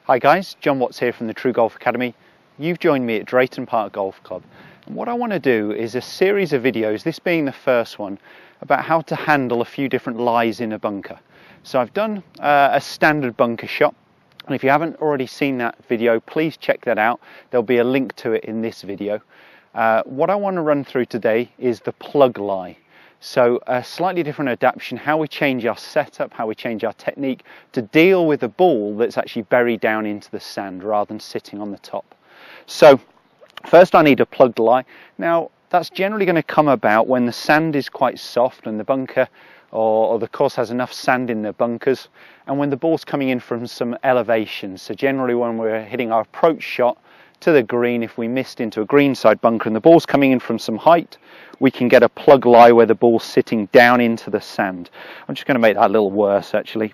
Hi guys, Jon Watts here from the TruGolf Academy. You've joined me at Drayton Park Golf Club. And what I want to do is a series of videos, this being the first one, about how to handle a few different lies in a bunker. So I've done a standard bunker shot, and if you haven't already seen that video, please check that out. There'll be a link to it in this video. What I want to run through today is the plug lie. So a slightly different adaptation, how we change our setup, how we change our technique to deal with a ball that's actually buried down into the sand rather than sitting on the top. So first I need a plugged lie. Now that's generally going to come about when the sand is quite soft and the bunker or the course has enough sand in the bunkers, and when the ball's coming in from some elevation. So generally when we're hitting our approach shot to the green, if we missed into a greenside bunker and the ball's coming in from some height, we can get a plug lie where the ball's sitting down into the sand. I'm just going to make that a little worse actually,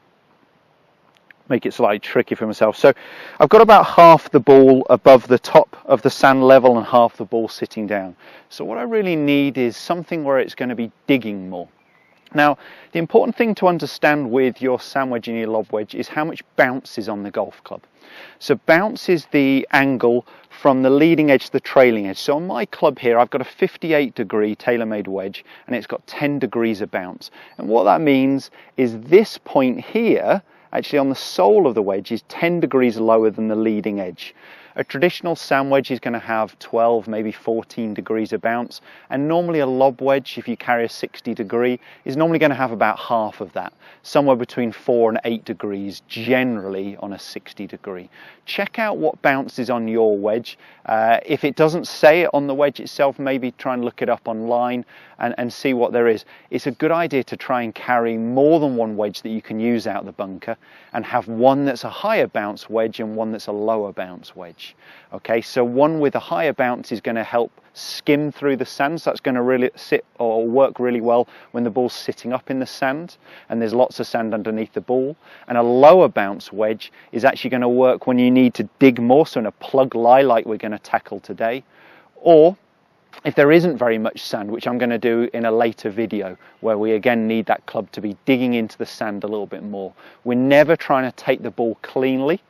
make it slightly tricky for myself. So I've got about half the ball above the top of the sand level and half the ball sitting down. So what I really need is something where it's going to be digging more. Now, the important thing to understand with your sand wedge and your lob wedge is how much bounce is on the golf club. So bounce is the angle from the leading edge to the trailing edge. So on my club here, I've got a 58-degree tailor-made wedge, and it's got 10 degrees of bounce. And what that means is this point here, actually on the sole of the wedge, is 10 degrees lower than the leading edge. A traditional sand wedge is going to have 12, maybe 14 degrees of bounce, and normally a lob wedge, if you carry a 60 degree, is normally going to have about half of that, somewhere between 4 and 8 degrees generally on a 60 degree. Check out what bounce is on your wedge. If it doesn't say it on the wedge itself, maybe try and look it up online and see what there is. It's a good idea to try and carry more than one wedge that you can use out the bunker, and have one that's a higher bounce wedge and one that's a lower bounce wedge. Okay, so one with a higher bounce is going to help skim through the sand, so that's going to really sit or work really well when the ball's sitting up in the sand and there's lots of sand underneath the ball. And a lower bounce wedge is actually going to work when you need to dig more, so in a plug lie like we're going to tackle today, or if there isn't very much sand, which I'm going to do in a later video, where we again need that club to be digging into the sand a little bit more. We're never trying to take the ball cleanly,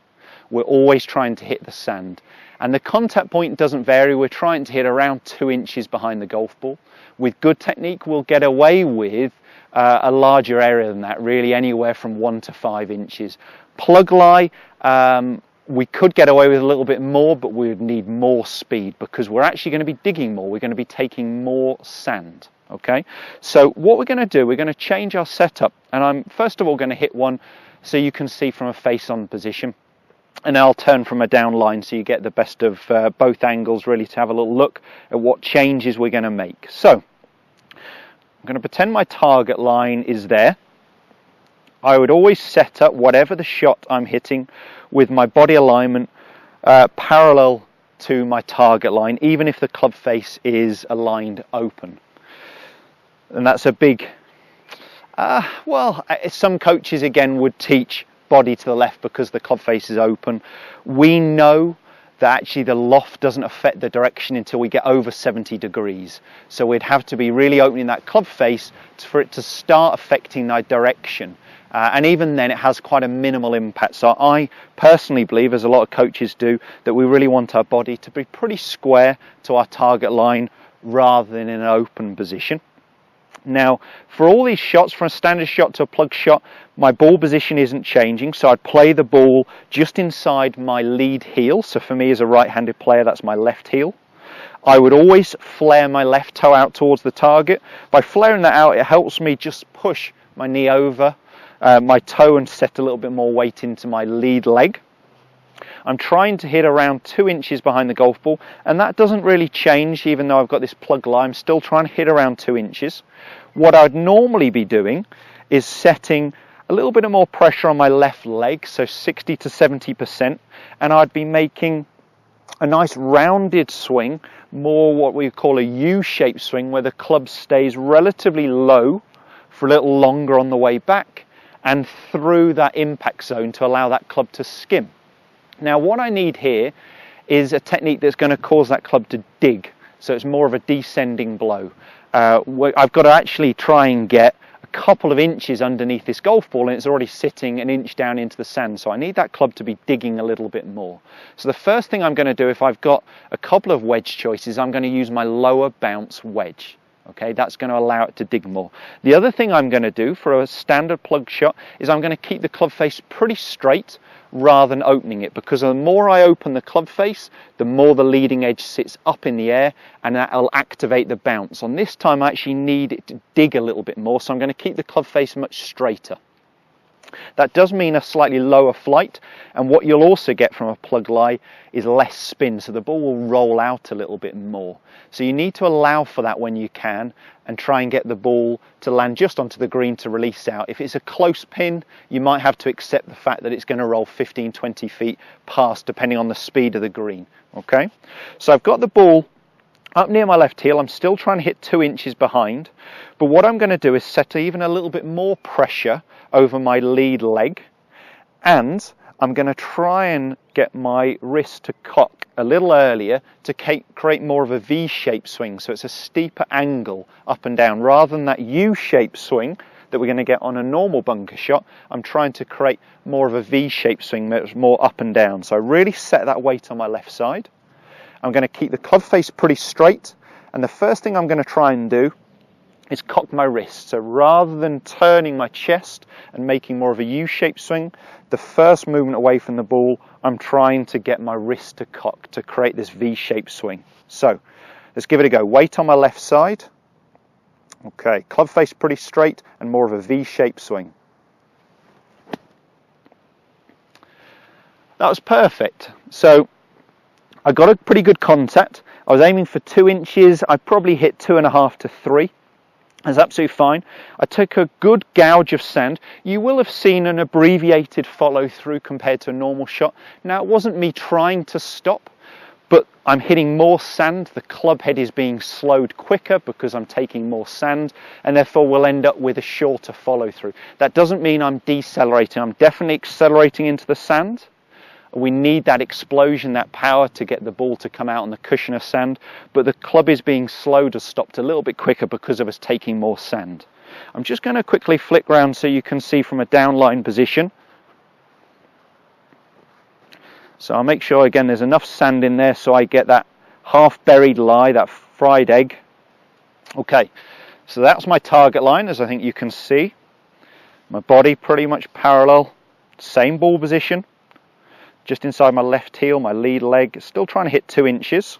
we're always trying to hit the sand. And the contact point doesn't vary, we're trying to hit around 2 inches behind the golf ball. With good technique, we'll get away with a larger area than that, really anywhere from 1 to 5 inches. Plug lie, we could get away with a little bit more, but we would need more speed because we're actually going to be digging more. We're going to be taking more sand. Okay, so what we're going to do, we're going to change our setup, and I'm first of all going to hit one so you can see from a face-on position, and I'll turn from a down line so you get the best of both angles, really, to have a little look at what changes we're going to make. So I'm going to pretend my target line is there. I would always set up whatever the shot I'm hitting with my body alignment parallel to my target line, even if the club face is aligned open. And that's a big, well, some coaches again would teach body to the left because the club face is open. We know that actually the loft doesn't affect the direction until we get over 70 degrees. So we'd have to be really opening that club face for it to start affecting that direction. And even then it has quite a minimal impact. So I personally believe, as a lot of coaches do, that we really want our body to be pretty square to our target line rather than in an open position. Now, for all these shots, from a standard shot to a plug shot, my ball position isn't changing. So I'd play the ball just inside my lead heel. So for me as a right-handed player, that's my left heel. I would always flare my left toe out towards the target. By flaring that out, it helps me just push my knee over my toe and set a little bit more weight into my lead leg. I'm trying to hit around 2 inches behind the golf ball, and that doesn't really change even though I've got this plug lie. I'm still trying to hit around 2 inches. What I'd normally be doing is setting a little bit of more pressure on my left leg, so 60 to 70%, and I'd be making a nice rounded swing, more what we call a U-shaped swing, where the club stays relatively low for a little longer on the way back and through that impact zone to allow that club to skim. Now what I need here is a technique that's going to cause that club to dig, so it's more of a descending blow. I've got to actually try and get a couple of inches underneath this golf ball and it's already sitting an inch down into the sand. So I need that club to be digging a little bit more. So the first thing I'm going to do, if I've got a couple of wedge choices, I'm going to use my lower bounce wedge. Okay, that's going to allow it to dig more. The other thing I'm going to do for a standard plug shot is I'm going to keep the club face pretty straight rather than opening it, because the more I open the club face, the more the leading edge sits up in the air, and that'll activate the bounce. On this time I actually need it to dig a little bit more, so I'm going to keep the club face much straighter. That does mean a slightly lower flight, and what you'll also get from a plug lie is less spin, so the ball will roll out a little bit more. So you need to allow for that when you can, and try and get the ball to land just onto the green to release out. If it's a close pin, you might have to accept the fact that it's going to roll 15-20 feet past, depending on the speed of the green. Okay, so I've got the ball up near my left heel. I'm still trying to hit 2 inches behind, but what I'm going to do is set even a little bit more pressure over my lead leg, and I'm going to try and get my wrist to cock a little earlier to create more of a V-shaped swing, so it's a steeper angle up and down rather than that U-shaped swing that we're going to get on a normal bunker shot. I'm trying to create more of a V-shaped swing that's more up and down, so I really set that weight on my left side. I'm going to keep the club face pretty straight, and the first thing I'm going to try and do is cock my wrist. So rather than turning my chest and making more of a U-shaped swing, the first movement away from the ball, I'm trying to get my wrist to cock to create this V-shaped swing. So let's give it a go. Weight on my left side. Okay, club face pretty straight and more of a V-shaped swing. That was perfect. So I got a pretty good contact. I was aiming for 2 inches. I probably hit 2.5 to 3. That's absolutely fine. I took a good gouge of sand. You will have seen an abbreviated follow through compared to a normal shot. Now, it wasn't me trying to stop, but I'm hitting more sand. The club head is being slowed quicker because I'm taking more sand, and therefore we'll end up with a shorter follow through. That doesn't mean I'm decelerating. I'm definitely accelerating into the sand. We need that explosion, that power to get the ball to come out on the cushion of sand, but the club is being slowed or stopped a little bit quicker because of us taking more sand. I'm just going to quickly flick round so you can see from a downline position. So I'll make sure again there's enough sand in there so I get that half buried lie, that fried egg. Okay, so that's my target line, as I think you can see. My body pretty much parallel, same ball position. Just inside my left heel, my lead leg, still trying to hit 2 inches.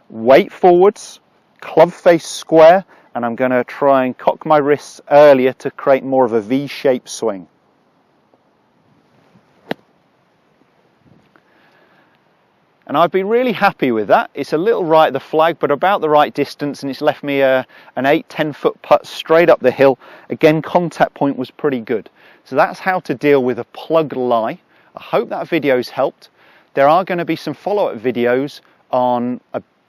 Weight forwards, club face square, and I'm going to try and cock my wrists earlier to create more of a V-shaped swing. And I've been really happy with that. It's a little right of the flag, but about the right distance, and it's left me an 8-10 foot putt straight up the hill. Again, contact point was pretty good. So that's how to deal with a plug lie. I hope that video's helped. There are going to be some follow-up videos on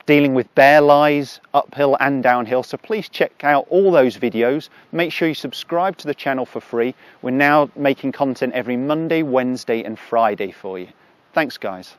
dealing with bare lies, uphill and downhill, so please check out all those videos. Make sure you subscribe to the channel for free. We're now making content every Monday, Wednesday and Friday for you. Thanks, guys.